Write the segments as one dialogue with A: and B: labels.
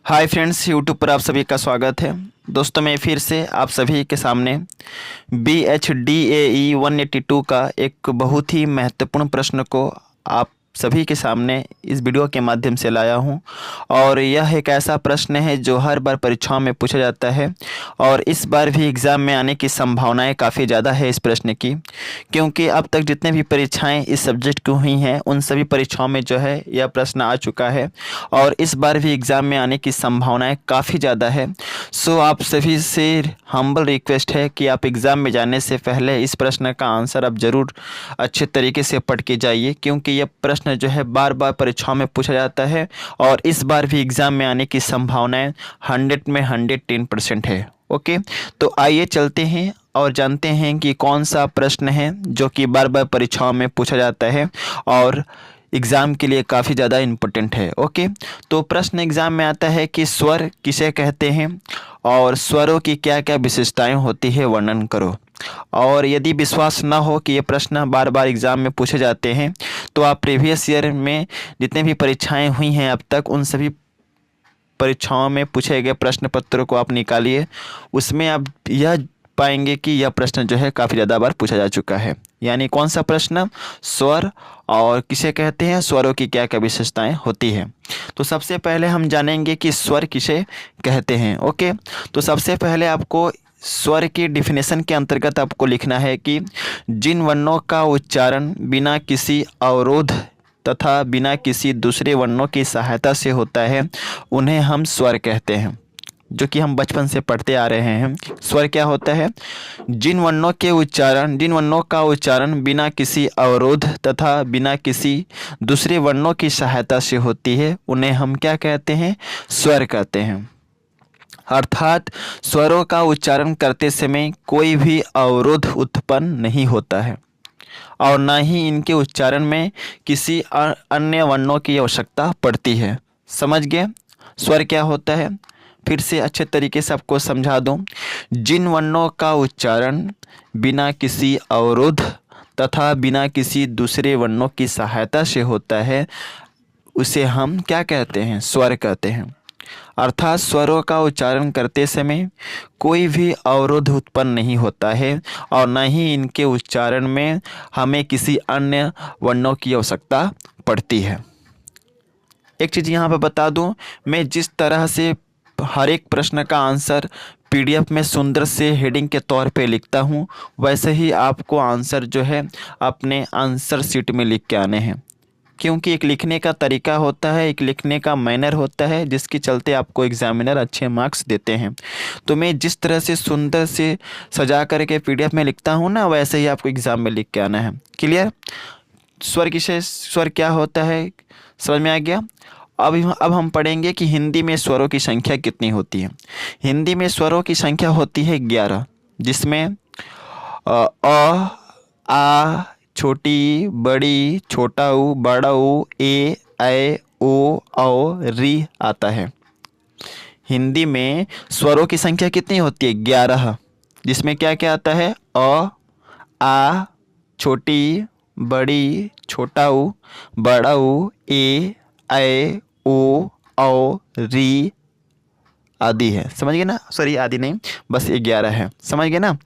A: Hi friends, YouTube पर आप सभी का स्वागत है। दोस्तों, मैं फिर से आप सभी के सामने BHDAE 182 का एक बहुत ही महत्वपूर्ण प्रश्न को आप सभी के सामने इस वीडियो के माध्यम से लाया हूं। और यह एक ऐसा प्रश्न है जो हर बार परीक्षाओं में पूछा जाता है और इस बार भी एग्ज़ाम में आने की संभावनाएं काफ़ी ज़्यादा है इस प्रश्न की, क्योंकि अब तक जितने भी परीक्षाएं इस सब्जेक्ट की हुई हैं उन सभी परीक्षाओं में जो है यह प्रश्न आ चुका है और इस बार भी एग्ज़ाम में आने की संभावनाएं काफ़ी ज़्यादा है। सो आप सभी से हम्बल रिक्वेस्ट है कि आप एग्ज़ाम में जाने से पहले इस प्रश्न का आंसर आप ज़रूर अच्छे तरीके से पढ़ के जाइए, क्योंकि यह प्रश्न जो है बार बार परीक्षाओं में पूछा जाता है और इस बार भी एग्ज़ाम में आने की संभावनाएं 100 में 110% है। ओके, तो आइए चलते हैं और जानते हैं कि कौन सा प्रश्न है जो कि बार बार परीक्षाओं में पूछा जाता है और एग्ज़ाम के लिए काफ़ी ज़्यादा इम्पोर्टेंट है। ओके, तो प्रश्न एग्ज़ाम में आता है कि स्वर किसे कहते हैं और स्वरों की क्या क्या विशेषताएं होती है, वर्णन करो। और यदि विश्वास ना हो कि ये प्रश्न बार बार एग्ज़ाम में पूछे जाते हैं तो आप प्रीवियस ईयर में जितने भी परीक्षाएं हुई हैं अब तक उन सभी परीक्षाओं में पूछे गए प्रश्न पत्रों को आप निकालिए, उसमें आप यह पाएंगे कि यह प्रश्न जो है काफ़ी ज़्यादा बार पूछा जा चुका है। यानी कौन सा प्रश्न, स्वर और किसे कहते हैं, स्वरों की क्या क्या विशेषताएं होती है। तो सबसे पहले हम जानेंगे कि स्वर किसे कहते हैं। ओके, तो सबसे पहले आपको स्वर की डिफिनेशन के अंतर्गत आपको लिखना है कि जिन वर्णों का उच्चारण बिना किसी अवरोध तथा बिना किसी दूसरे वर्णों की सहायता से होता है उन्हें हम स्वर कहते हैं, जो कि हम बचपन से पढ़ते आ रहे हैं। स्वर क्या होता है? जिन वर्णों का उच्चारण बिना किसी अवरोध तथा बिना किसी दूसरे वर्णों की सहायता से होती है उन्हें हम क्या कहते हैं? स्वर कहते हैं। अर्थात स्वरों का उच्चारण करते समय कोई भी अवरोध उत्पन्न नहीं होता है और ना ही इनके उच्चारण में किसी अन्य वर्णों की आवश्यकता पड़ती है। समझ गए स्वर क्या होता है? फिर से अच्छे तरीके से आपको समझा दूं। जिन वर्णों का उच्चारण बिना किसी अवरोध तथा बिना किसी दूसरे वर्णों की सहायता से होता है उसे हम क्या कहते हैं? स्वर कहते हैं। अर्थात स्वरों का उच्चारण करते समय कोई भी अवरोध उत्पन्न नहीं होता है और न ही इनके उच्चारण में हमें किसी अन्य वर्णों की आवश्यकता पड़ती है। एक चीज़ यहाँ पर बता दूँ, मैं जिस तरह से हर एक प्रश्न का आंसर PDF में सुंदर से हेडिंग के तौर पे लिखता हूँ, वैसे ही आपको आंसर जो है अपने आंसर शीट में लिख के आने हैं, क्योंकि एक लिखने का तरीका होता है, एक लिखने का मैनर होता है जिसके चलते आपको एग्जामिनर अच्छे मार्क्स देते हैं। तो मैं जिस तरह से सुंदर से सजा करके PDF में लिखता हूँ ना, वैसे ही आपको एग्ज़ाम में लिख के आना है। क्लियर? स्वर क्या होता है समझ में आ गया। अब हम पढ़ेंगे कि हिंदी में स्वरों की संख्या कितनी होती है। हिंदी में स्वरों की संख्या होती है 11, जिसमें अ, आ, छोटी, बड़ी, छोटा ऊ, बड़ा ऊ, ए, ऐ, ओ, औ, री आता है। हिंदी में स्वरों की संख्या कितनी होती है? 11, जिसमें क्या क्या आता है? अ, आ, छोटी, बड़ी, छोटा ऊ, बड़ा ऊ, ए, ऐ, ओ, औ, री आदि है। समझ गए ना? सॉरी, आदि नहीं, बस 11 है। समझ गए ना?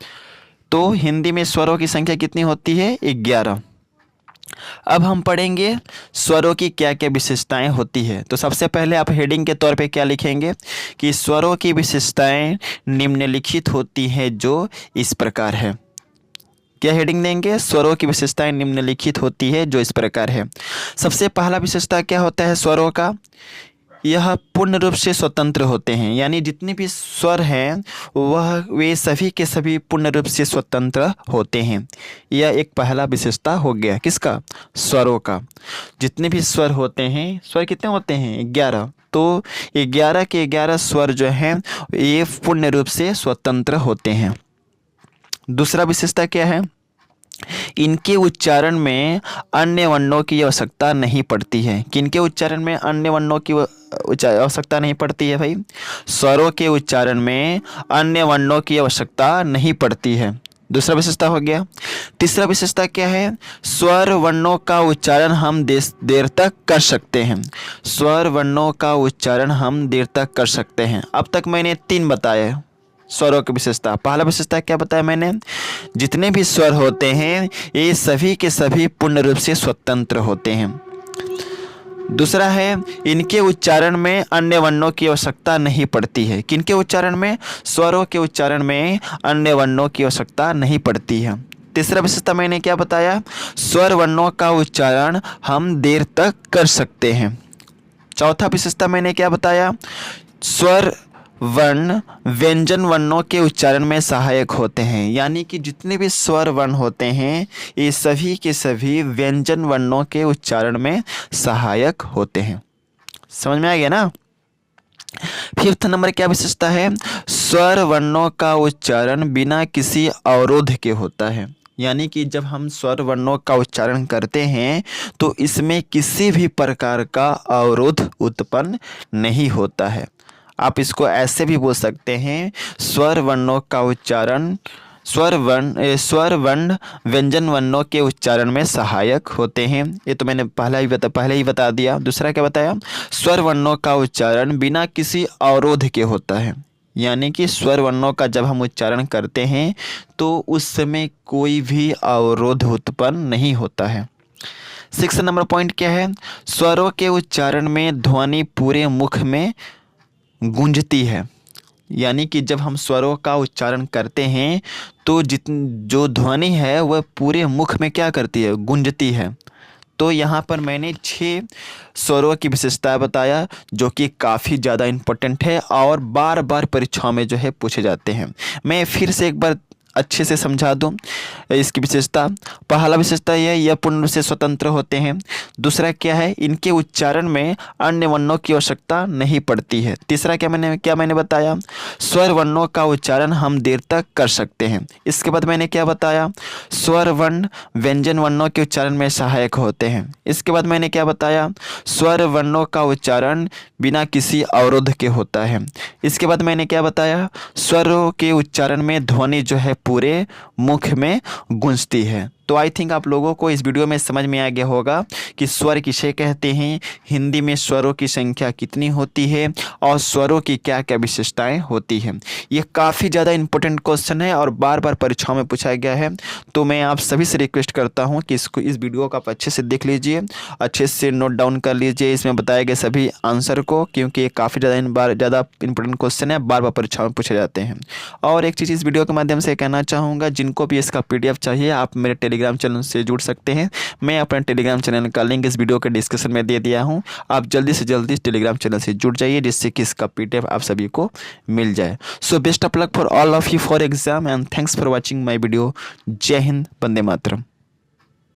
A: तो हिंदी में स्वरों की संख्या कितनी होती है? 11। अब हम पढ़ेंगे स्वरों की क्या क्या विशेषताएं होती है। तो सबसे पहले आप हेडिंग के तौर पे क्या लिखेंगे कि स्वरों की विशेषताएं निम्नलिखित होती हैं जो इस प्रकार है। क्या हेडिंग देंगे? स्वरों की विशेषताएं निम्नलिखित होती है जो इस प्रकार है। सबसे पहला विशेषता क्या होता है स्वरों का? यह पूर्ण रूप से स्वतंत्र होते हैं, यानी जितने भी स्वर हैं वे सभी के सभी पूर्ण रूप से स्वतंत्र होते हैं। यह एक पहला विशेषता हो गया किसका? स्वरों का। जितने भी स्वर होते हैं, स्वर कितने होते हैं? 11। तो 11 के 11 स्वर जो हैं ये पूर्ण रूप से स्वतंत्र होते हैं। दूसरा विशेषता क्या है? इनके उच्चारण में अन्य वर्णों की आवश्यकता नहीं पड़ती है। किनके उच्चारण में अन्य वर्णों की आवश्यकता नहीं पड़ती है भाई? स्वरों के उच्चारण में अन्य वर्णों की आवश्यकता नहीं पड़ती है। दूसरा विशेषता हो गया। तीसरा विशेषता क्या है? स्वर वर्णों का उच्चारण हम देर तक कर सकते हैं। स्वर वर्णों का उच्चारण हम देर तक कर सकते हैं। अब तक मैंने 3 बताए स्वरों की विशेषता। पहला विशेषता क्या बताया मैंने? जितने भी स्वर होते हैं ये सभी के सभी पूर्ण रूप से स्वतंत्र होते हैं। दूसरा है, इनके उच्चारण में अन्य वर्णों की आवश्यकता नहीं पड़ती है। किनके उच्चारण में? स्वरों के उच्चारण में अन्य वर्णों की आवश्यकता नहीं पड़ती है। तीसरा विशेषता मैंने क्या बताया? स्वर वर्णों का उच्चारण हम देर तक कर सकते हैं। चौथा विशेषता मैंने क्या बताया? स्वर वर्ण व्यंजन वर्णों के उच्चारण में सहायक होते हैं। यानी कि जितने भी स्वर वर्ण होते हैं ये सभी के सभी व्यंजन वर्णों के उच्चारण में सहायक होते हैं। समझ में आ गया ना? फिफ्थ नंबर क्या विशेषता है? स्वर वर्णों का उच्चारण बिना किसी अवरोध के होता है। यानी कि जब हम स्वर वर्णों का उच्चारण करते हैं तो इसमें किसी भी प्रकार का अवरोध उत्पन्न नहीं होता है। आप इसको ऐसे भी बोल सकते हैं, स्वर वर्णों का उच्चारण स्वर वर्ण व्यंजन वर्णों के उच्चारण में सहायक होते हैं। ये तो मैंने पहले ही बता दिया। दूसरा क्या बताया? स्वर वर्णों का उच्चारण बिना किसी अवरोध के होता है। यानी कि स्वर वर्णों का जब हम उच्चारण करते हैं तो उस समय कोई भी अवरोध उत्पन्न नहीं होता है। 6 नंबर पॉइंट क्या है? स्वरों के उच्चारण में ध्वनि पूरे मुख में गूंजती है। यानी कि जब हम स्वरों का उच्चारण करते हैं तो जो ध्वनि है वह पूरे मुख में क्या करती है? गूंजती है। तो यहाँ पर मैंने 6 स्वरों की विशेषताएं बताया जो कि काफ़ी ज़्यादा इम्पोर्टेंट है और बार बार परीक्षाओं में जो है पूछे जाते हैं। मैं फिर से एक बार अच्छे से समझा दूं इसकी विशेषता। पहला विशेषता यह पूर्ण रूप से स्वतंत्र होते हैं। दूसरा क्या है? इनके उच्चारण में अन्य वर्णों की आवश्यकता नहीं पड़ती है। तीसरा क्या मैंने बताया? स्वर वर्णों का उच्चारण हम देर तक कर सकते हैं। इसके बाद मैंने क्या बताया? स्वर वर्ण व्यंजन वर्णों के उच्चारण में सहायक होते हैं। इसके बाद मैंने क्या बताया? स्वर वर्णों का उच्चारण बिना किसी अवरोध के होता है। इसके बाद मैंने क्या बताया? स्वरों के उच्चारण में ध्वनि जो है पूरे मुख में गूंजती है। तो आई थिंक आप लोगों को इस वीडियो में समझ में आ गया होगा कि स्वर किसे कहते हैं, हिंदी में स्वरों की संख्या कितनी होती है और स्वरों की क्या क्या विशेषताएं होती हैं। ये काफ़ी ज़्यादा इंपॉर्टेंट क्वेश्चन है और बार बार परीक्षाओं में पूछा गया है। तो मैं आप सभी से रिक्वेस्ट करता हूं कि इस वीडियो को आप अच्छे से देख लीजिए, अच्छे से नोट डाउन कर लीजिए इसमें बताए गए सभी आंसर को, क्योंकि ये काफ़ी ज़्यादा इंपॉर्टेंट क्वेश्चन है, बार बार परीक्षाओं में पूछे जाते हैं। और एक चीज़ इस वीडियो के माध्यम से कहना चाहूँगा, जिनको भी इसका PDF चाहिए आप मेरे टेलीग्राम चैनल से जुड़ सकते हैं। मैं अपने टेलीग्राम चैनल का लिंक इस वीडियो के डिस्क्रिप्शन में दे दिया हूं। आप जल्दी से जल्दी टेलीग्राम चैनल से जुड़ जाइए जिससे कि इसका PDF आप सभी को मिल जाए। So best of luck for all of you for exam and thanks for watching my video. जय हिंद, वंदे मातरम।